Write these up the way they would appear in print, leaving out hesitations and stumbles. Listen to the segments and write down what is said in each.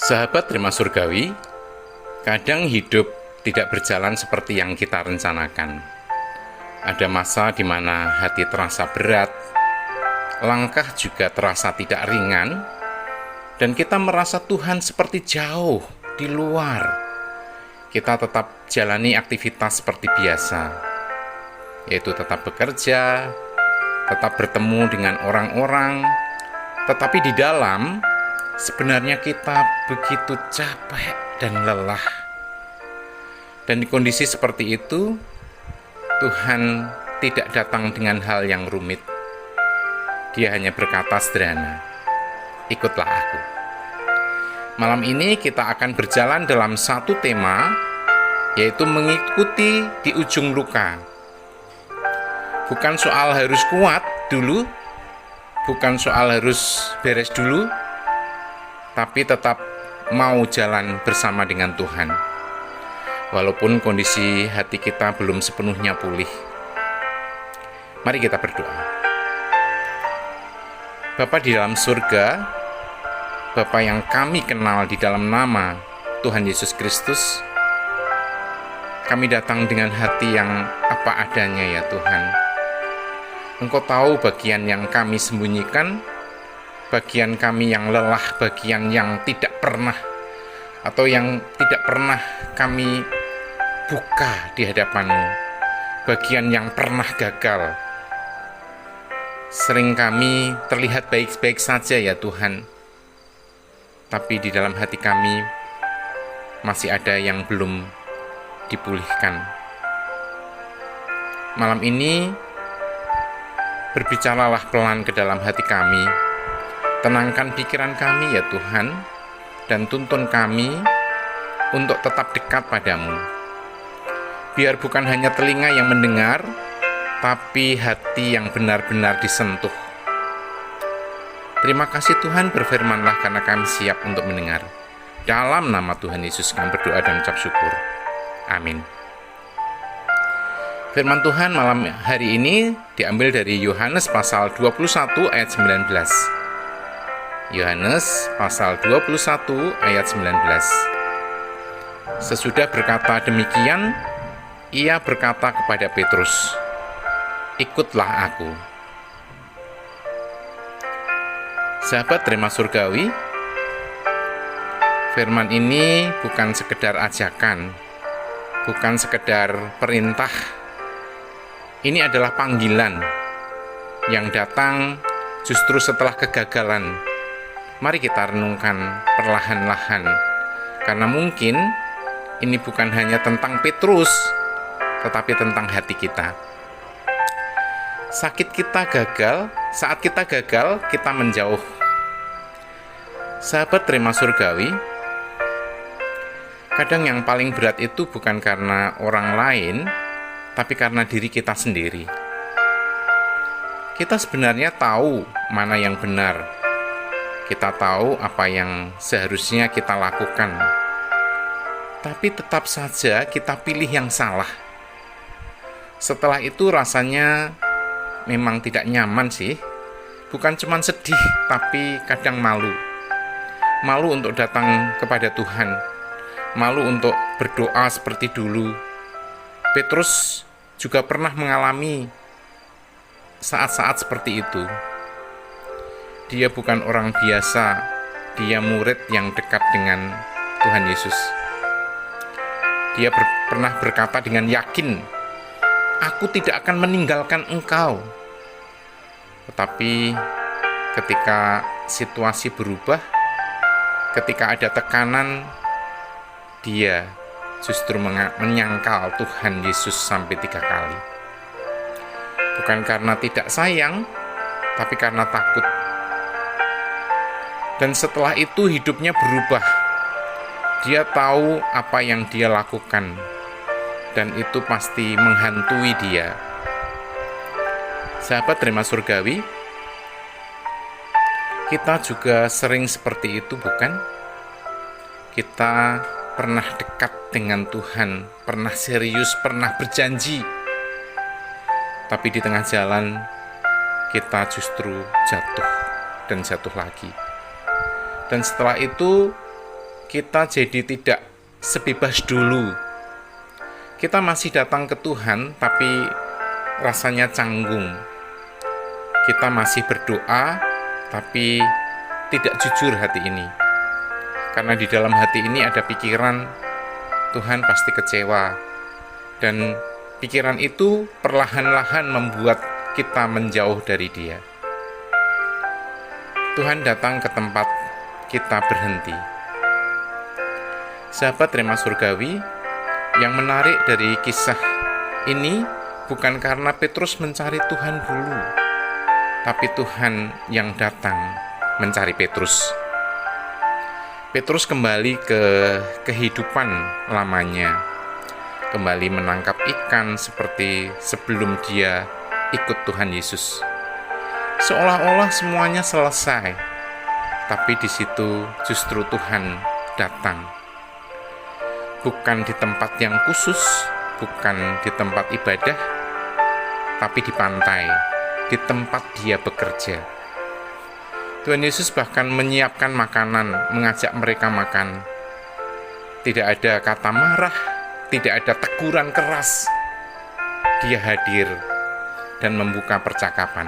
Sahabat Terima Surgawi, kadang hidup tidak berjalan seperti yang kita rencanakan. Ada masa di mana hati terasa berat, langkah juga terasa tidak ringan, dan kita merasa Tuhan seperti jauh di luar. Kita tetap jalani aktivitas seperti biasa, yaitu tetap bekerja, tetap bertemu dengan orang-orang, tetapi di dalam sebenarnya kita begitu capek dan lelah. Dan di kondisi seperti itu, Tuhan tidak datang dengan hal yang rumit. Dia hanya berkata sederhana, "Ikutlah aku." Malam ini kita akan berjalan dalam satu tema, yaitu mengikuti di ujung luka. Bukan soal harus kuat dulu, bukan soal harus beres dulu, tapi tetap mau jalan bersama dengan Tuhan. Walaupun kondisi hati kita belum sepenuhnya pulih. Mari kita berdoa. Bapa di dalam surga, Bapa yang kami kenal di dalam nama Tuhan Yesus Kristus, kami datang dengan hati yang apa adanya ya Tuhan. Engkau tahu bagian yang kami sembunyikan, bagian kami yang lelah, bagian yang tidak pernah atau yang tidak pernah kami buka di hadapan-Mu, bagian yang pernah gagal. Sering kami terlihat baik-baik saja ya Tuhan, tapi di dalam hati kami masih ada yang belum dipulihkan. Malam ini berbicaralah pelan ke dalam hati kami. Tenangkan pikiran kami ya Tuhan, dan tuntun kami untuk tetap dekat padamu. Biar bukan hanya telinga yang mendengar, tapi hati yang benar-benar disentuh. Terima kasih Tuhan, berfirmanlah karena kami siap untuk mendengar. Dalam nama Tuhan Yesus kami berdoa dan ucap syukur. Amin. Firman Tuhan malam hari ini diambil dari Yohanes pasal 21 ayat 19. Yohanes pasal 21 ayat 19. Sesudah berkata demikian, ia berkata kepada Petrus, "Ikutlah aku." Sahabat Terima Surgawi, firman ini bukan sekedar ajakan, bukan sekedar perintah. Ini adalah panggilan yang datang justru setelah kegagalan. Mari kita renungkan perlahan-lahan, karena mungkin ini bukan hanya tentang Petrus, tetapi tentang hati kita. Sakit kita gagal, saat kita gagal, kita menjauh. Sahabat Terima Surgawi, kadang yang paling berat itu bukan karena orang lain, tapi karena diri kita sendiri. Kita sebenarnya tahu mana yang benar. Kita tahu apa yang seharusnya kita lakukan, tapi tetap saja kita pilih yang salah. Setelah itu rasanya memang tidak nyaman sih. Bukan cuma sedih, tapi kadang malu. Malu untuk datang kepada Tuhan. Malu untuk berdoa seperti dulu. Petrus juga pernah mengalami saat-saat seperti itu. Dia bukan orang biasa, dia murid yang dekat dengan Tuhan Yesus. Dia pernah berkata dengan yakin, "Aku tidak akan meninggalkan engkau." Tetapi ketika situasi berubah, ketika ada tekanan, dia justru menyangkal Tuhan Yesus sampai 3 kali. Bukan karena tidak sayang, tapi karena takut. Dan setelah itu hidupnya berubah. Dia tahu apa yang dia lakukan, dan itu pasti menghantui dia. Sahabat Terima Surgawi, kita juga sering seperti itu, bukan? Kita pernah dekat dengan Tuhan, pernah serius, pernah berjanji, tapi di tengah jalan kita justru jatuh dan jatuh lagi. Dan setelah itu kita jadi tidak sebebas dulu. Kita masih datang ke Tuhan, tapi rasanya canggung. Kita masih berdoa, tapi tidak jujur hati ini. Karena di dalam hati ini ada pikiran, Tuhan pasti kecewa. Dan pikiran itu perlahan-lahan membuat kita menjauh dari Dia. Tuhan datang ke tempat kita berhenti. Sahabat Rema Surgawi, yang menarik dari kisah ini bukan karena Petrus mencari Tuhan dulu, tapi Tuhan yang datang mencari Petrus. Petrus kembali ke kehidupan lamanya, kembali menangkap ikan seperti sebelum dia ikut Tuhan Yesus. Seolah-olah semuanya selesai, tapi di situ justru Tuhan datang. Bukan di tempat yang khusus, bukan di tempat ibadah, tapi di pantai, di tempat Dia bekerja. Tuhan Yesus bahkan menyiapkan makanan, mengajak mereka makan. Tidak ada kata marah, tidak ada teguran keras. Dia hadir dan membuka percakapan.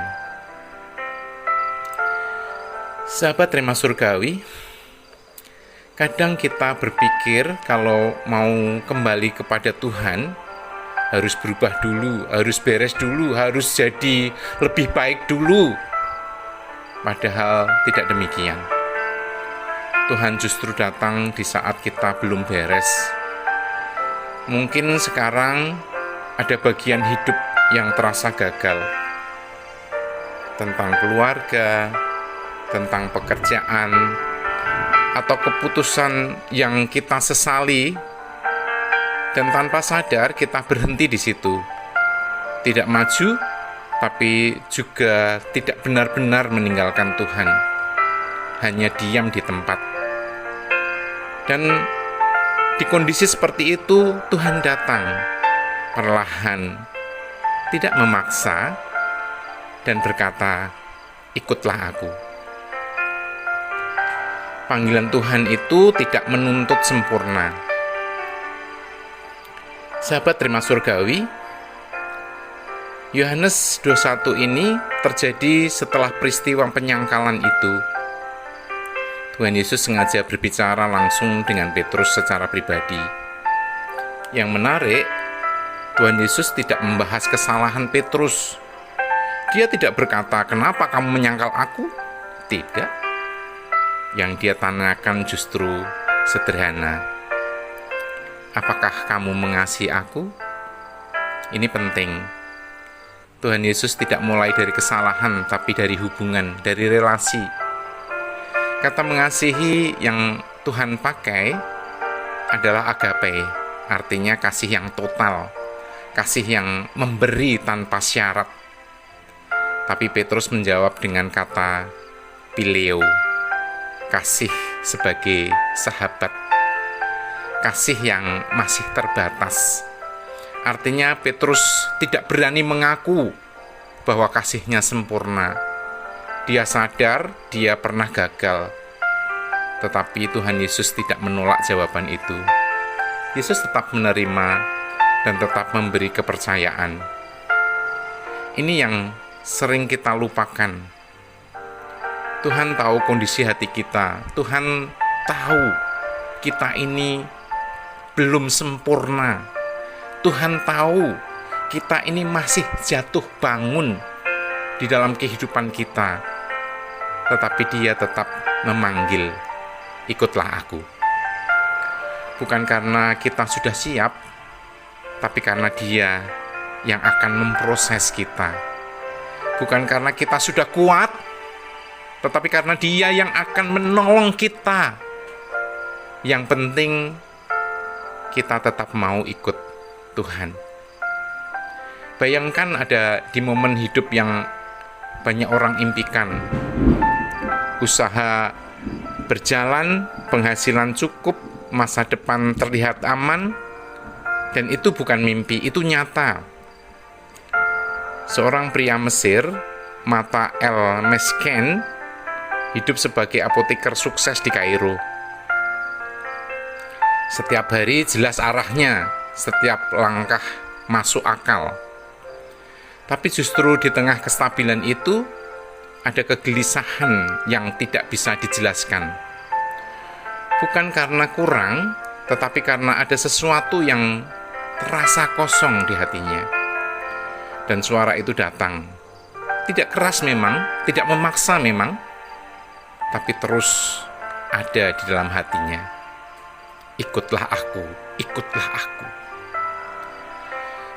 Sahabat Rema Surgawi, kadang kita berpikir kalau mau kembali kepada Tuhan, harus berubah dulu, harus beres dulu, harus jadi lebih baik dulu. Padahal tidak demikian. Tuhan justru datang di saat kita belum beres. Mungkin sekarang ada bagian hidup yang terasa gagal. Tentang keluarga, tentang pekerjaan, atau keputusan yang kita sesali, dan tanpa sadar kita berhenti di situ. Tidak maju, tapi juga tidak benar-benar meninggalkan Tuhan. Hanya diam di tempat. Dan di kondisi seperti itu, Tuhan datang perlahan, tidak memaksa, dan berkata, "Ikutlah aku." Panggilan Tuhan itu tidak menuntut sempurna. Sahabat Rema Surgawi, Yohanes 21 ini terjadi setelah peristiwa penyangkalan itu. Tuhan Yesus sengaja berbicara langsung dengan Petrus secara pribadi. Yang menarik, Tuhan Yesus tidak membahas kesalahan Petrus. Dia tidak berkata, "Kenapa kamu menyangkal aku?" Tidak. Yang dia tanyakan justru sederhana. "Apakah kamu mengasihi aku?" Ini penting. Tuhan Yesus tidak mulai dari kesalahan, tapi dari hubungan, dari relasi. Kata mengasihi yang Tuhan pakai adalah agape, artinya kasih yang total, kasih yang memberi tanpa syarat. Tapi Petrus menjawab dengan kata phileo, kasih sebagai sahabat, kasih yang masih terbatas. Artinya Petrus tidak berani mengaku bahwa kasihnya sempurna. Dia sadar dia pernah gagal, tetapi Tuhan Yesus tidak menolak jawaban itu. Yesus tetap menerima dan tetap memberi kepercayaan. Ini yang sering kita lupakan. Tuhan tahu kondisi hati kita. Tuhan tahu kita ini belum sempurna. Tuhan tahu kita ini masih jatuh bangun di dalam kehidupan kita. Tetapi Dia tetap memanggil, "Ikutlah aku." Bukan karena kita sudah siap, tapi karena Dia yang akan memproses kita. Bukan karena kita sudah kuat, tetapi karena Dia yang akan menolong kita. Yang penting kita tetap mau ikut Tuhan. Bayangkan ada di momen hidup yang banyak orang impikan. Usaha berjalan, penghasilan cukup, masa depan terlihat aman, dan itu bukan mimpi, itu nyata. Seorang pria Mesir, Mata El Mesken, hidup sebagai apoteker sukses di Kairo. Setiap hari jelas arahnya, setiap langkah masuk akal. Tapi justru di tengah kestabilan itu ada kegelisahan yang tidak bisa dijelaskan. Bukan karena kurang, tetapi karena ada sesuatu yang terasa kosong di hatinya. Dan suara itu datang. Tidak keras memang, tidak memaksa memang, tapi terus ada di dalam hatinya. Ikutlah aku, ikutlah aku.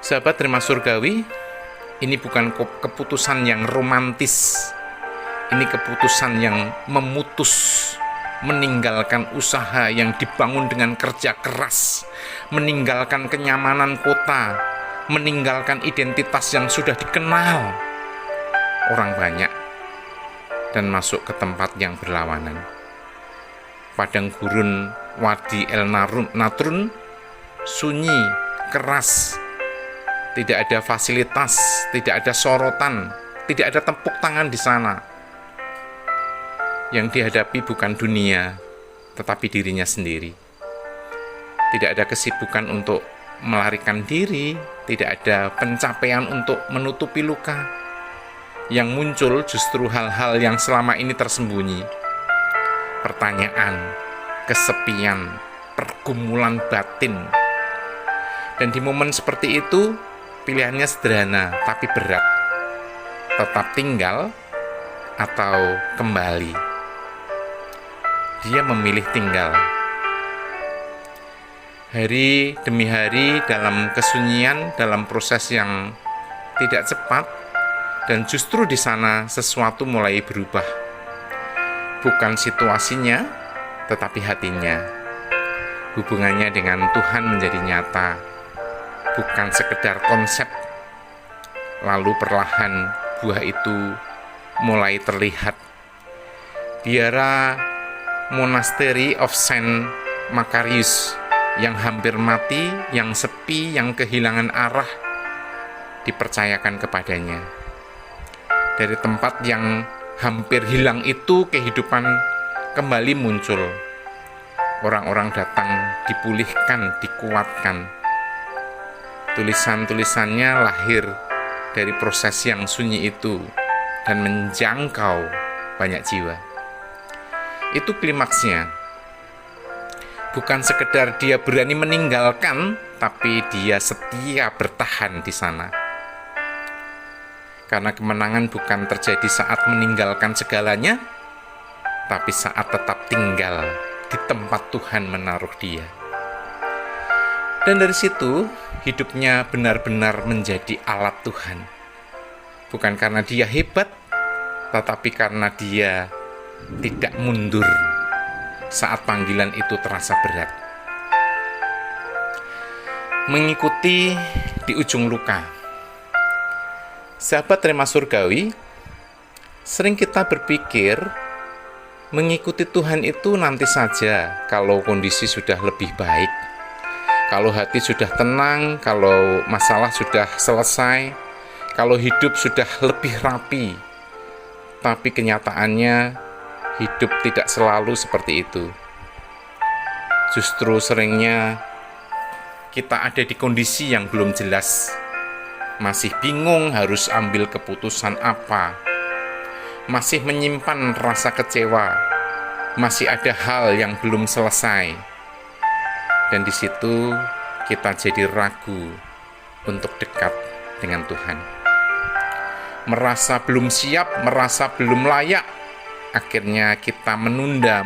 Sahabat Rema Surgawi, ini bukan keputusan yang romantis. Ini keputusan yang memutus, meninggalkan usaha yang dibangun dengan kerja keras, meninggalkan kenyamanan kota, meninggalkan identitas yang sudah dikenal orang banyak, dan masuk ke tempat yang berlawanan. Padang gurun Wadi El Natrun sunyi, keras, tidak ada fasilitas, tidak ada sorotan, tidak ada tepuk tangan di sana. Yang dihadapi bukan dunia, tetapi dirinya sendiri. Tidak ada kesibukan untuk melarikan diri, tidak ada pencapaian untuk menutupi luka. Yang muncul justru hal-hal yang selama ini tersembunyi. Pertanyaan, kesepian, pergumulan batin. Dan di momen seperti itu, pilihannya sederhana tapi berat. Tetap tinggal atau kembali. Dia memilih tinggal. Hari demi hari dalam kesunyian, dalam proses yang tidak cepat, dan justru di sana sesuatu mulai berubah. Bukan situasinya, tetapi hatinya. Hubungannya dengan Tuhan menjadi nyata, bukan sekedar konsep. Lalu perlahan buah itu mulai terlihat. Biara Monastery of Saint Macarius yang hampir mati, yang sepi, yang kehilangan arah, dipercayakan kepadanya. Dari tempat yang hampir hilang itu, kehidupan kembali muncul. Orang-orang datang, dipulihkan, dikuatkan. Tulisan-tulisannya lahir dari proses yang sunyi itu dan menjangkau banyak jiwa. Itu klimaksnya. Bukan sekedar dia berani meninggalkan, tapi dia setia bertahan di sana. Karena kemenangan bukan terjadi saat meninggalkan segalanya, tapi saat tetap tinggal di tempat Tuhan menaruh dia. Dan dari situ, hidupnya benar-benar menjadi alat Tuhan. Bukan karena dia hebat, tetapi karena dia tidak mundur saat panggilan itu terasa berat. Mengikuti di ujung luka. Sahabat Rema Surgawi, sering kita berpikir mengikuti Tuhan itu nanti saja kalau kondisi sudah lebih baik, kalau hati sudah tenang, kalau masalah sudah selesai, kalau hidup sudah lebih rapi. Tapi kenyataannya hidup tidak selalu seperti itu. Justru seringnya kita ada di kondisi yang belum jelas. Masih bingung harus ambil keputusan apa. Masih menyimpan rasa kecewa. Masih ada hal yang belum selesai. Dan di situ kita jadi ragu untuk dekat dengan Tuhan. Merasa belum siap, merasa belum layak. Akhirnya kita menunda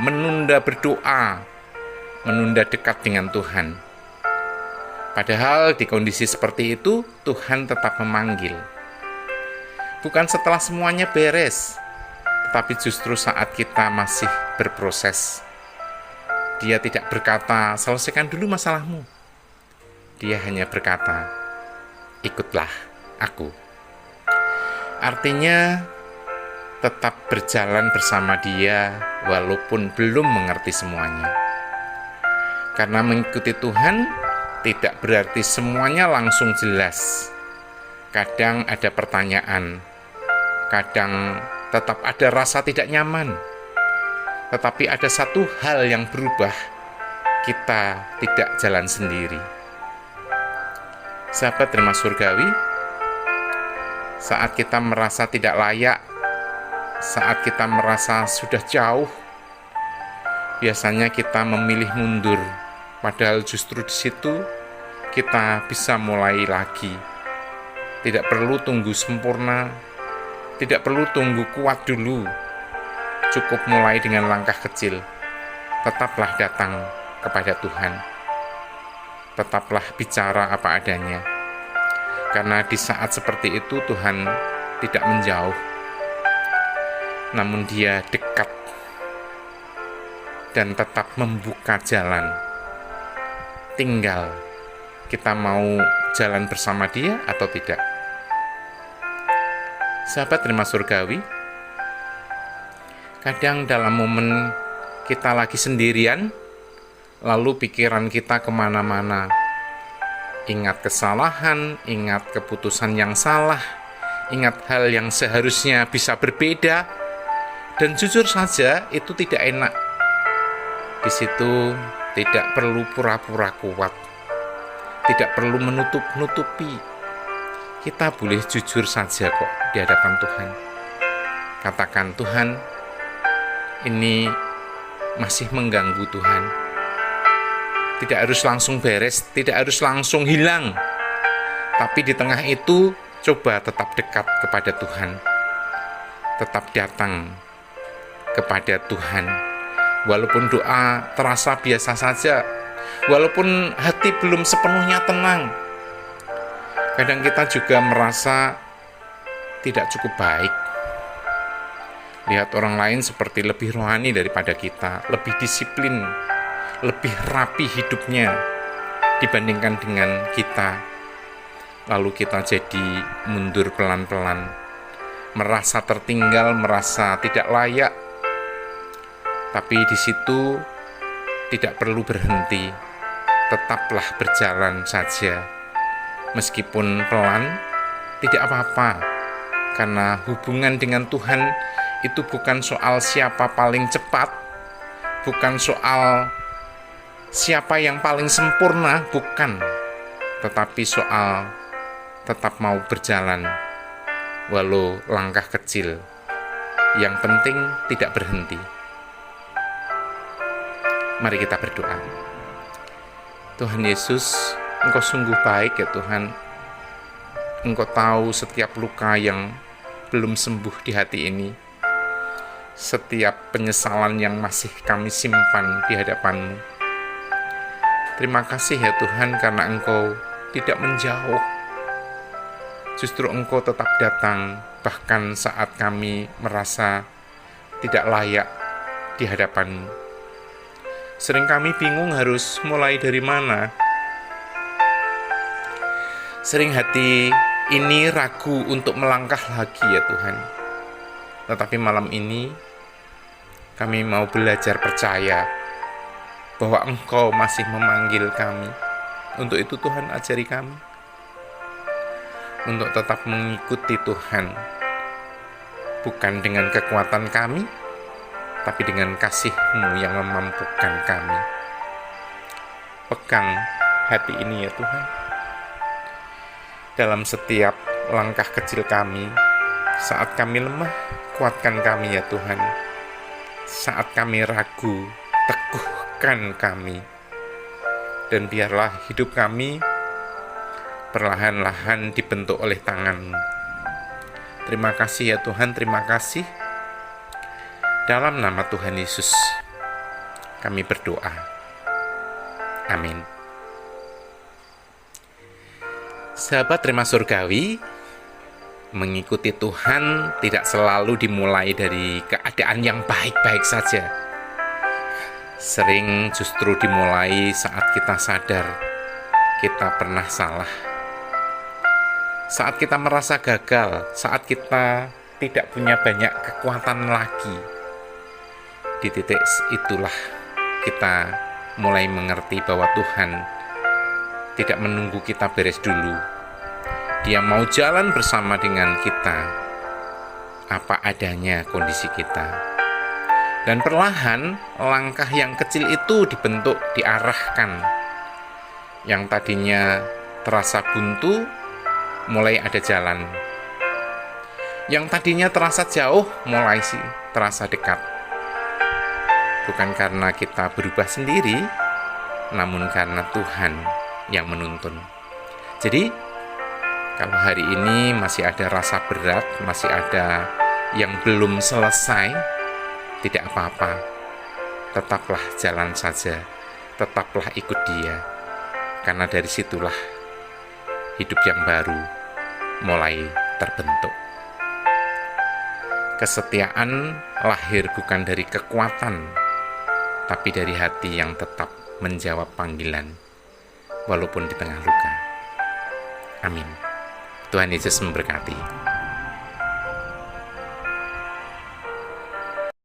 berdoa, menunda dekat dengan Tuhan. Padahal di kondisi seperti itu, Tuhan tetap memanggil. Bukan setelah semuanya beres, tetapi justru saat kita masih berproses. Dia tidak berkata, selesaikan dulu masalahmu. Dia hanya berkata, ikutlah aku. Artinya, tetap berjalan bersama dia walaupun belum mengerti semuanya. Karena mengikuti Tuhan tidak berarti semuanya langsung jelas. Kadang ada pertanyaan, kadang tetap ada rasa tidak nyaman. Tetapi ada satu hal yang berubah, kita tidak jalan sendiri. Sahabat Rema Surgawi, saat kita merasa tidak layak, saat kita merasa sudah jauh, biasanya kita memilih mundur, padahal justru di situ kita bisa mulai lagi. Tidak perlu tunggu sempurna, tidak perlu tunggu kuat dulu. Cukup mulai dengan langkah kecil. Tetaplah datang kepada Tuhan. Tetaplah bicara apa adanya. Karena di saat seperti itu Tuhan tidak menjauh, namun Dia dekat dan tetap membuka jalan. Tinggal kita mau jalan bersama Dia atau tidak. Sahabat Rema Surgawi, kadang dalam momen kita lagi sendirian, lalu pikiran kita kemana-mana. Ingat kesalahan, ingat keputusan yang salah, ingat hal yang seharusnya bisa berbeda, dan jujur saja itu tidak enak. Di situ tidak perlu pura-pura kuat, tidak perlu menutup-nutupi. Kita boleh jujur saja kok di hadapan Tuhan. Katakan, Tuhan, ini masih mengganggu Tuhan. Tidak harus langsung beres, tidak harus langsung hilang. Tapi di tengah itu, coba tetap dekat kepada Tuhan. Tetap datang kepada Tuhan. Walaupun doa terasa biasa saja, walaupun hati belum sepenuhnya tenang, kadang kita juga merasa tidak cukup baik. Lihat orang lain seperti lebih rohani daripada kita, lebih disiplin, lebih rapi hidupnya dibandingkan dengan kita. Lalu kita jadi mundur pelan-pelan, merasa tertinggal, merasa tidak layak. Tapi di situ tidak perlu berhenti, tetaplah berjalan saja. Meskipun pelan, tidak apa-apa, karena hubungan dengan Tuhan itu bukan soal siapa paling cepat, bukan soal siapa yang paling sempurna, bukan, tetapi soal tetap mau berjalan, walau langkah kecil. Yang penting tidak berhenti. Mari kita berdoa. Tuhan Yesus, Engkau sungguh baik ya Tuhan. Engkau tahu setiap luka yang belum sembuh di hati ini, setiap penyesalan yang masih kami simpan di hadapan-Mu. Terima kasih ya Tuhan, karena Engkau tidak menjauh. Justru Engkau tetap datang, bahkan saat kami merasa tidak layak di hadapan-Mu. Sering kami bingung harus mulai dari mana. Sering hati ini ragu untuk melangkah lagi ya Tuhan. Tetapi malam ini kami mau belajar percaya bahwa Engkau masih memanggil kami. Untuk itu Tuhan, ajari kami untuk tetap mengikuti Tuhan, bukan dengan kekuatan kami, tapi dengan kasih-Mu yang memampukan kami. Pegang hati ini ya Tuhan. Dalam setiap langkah kecil kami, saat kami lemah, kuatkan kami ya Tuhan. Saat kami ragu, teguhkan kami. Dan biarlah hidup kami perlahan-lahan dibentuk oleh tangan-Mu. Terima kasih ya Tuhan, terima kasih. Dalam nama Tuhan Yesus, kami berdoa. Amin. Sahabat Rema Surgawi, mengikuti Tuhan tidak selalu dimulai dari keadaan yang baik-baik saja. Sering justru dimulai saat kita sadar kita pernah salah. Saat kita merasa gagal, saat kita tidak punya banyak kekuatan lagi. Di titik itulah kita mulai mengerti bahwa Tuhan tidak menunggu kita beres dulu. Dia mau jalan bersama dengan kita, apa adanya kondisi kita. Dan perlahan langkah yang kecil itu dibentuk, diarahkan. Yang tadinya terasa buntu, mulai ada jalan. Yang tadinya terasa jauh, mulai terasa dekat. Bukan karena kita berubah sendiri, namun karena Tuhan yang menuntun. Jadi, kalau hari ini masih ada rasa berat, masih ada yang belum selesai, tidak apa-apa. Tetaplah jalan saja, tetaplah ikut Dia. Karena dari situlah hidup yang baru mulai terbentuk. Kesetiaan lahir bukan dari kekuatan, tapi dari hati yang tetap menjawab panggilan, walaupun di tengah luka. Amin. Tuhan Yesus memberkati.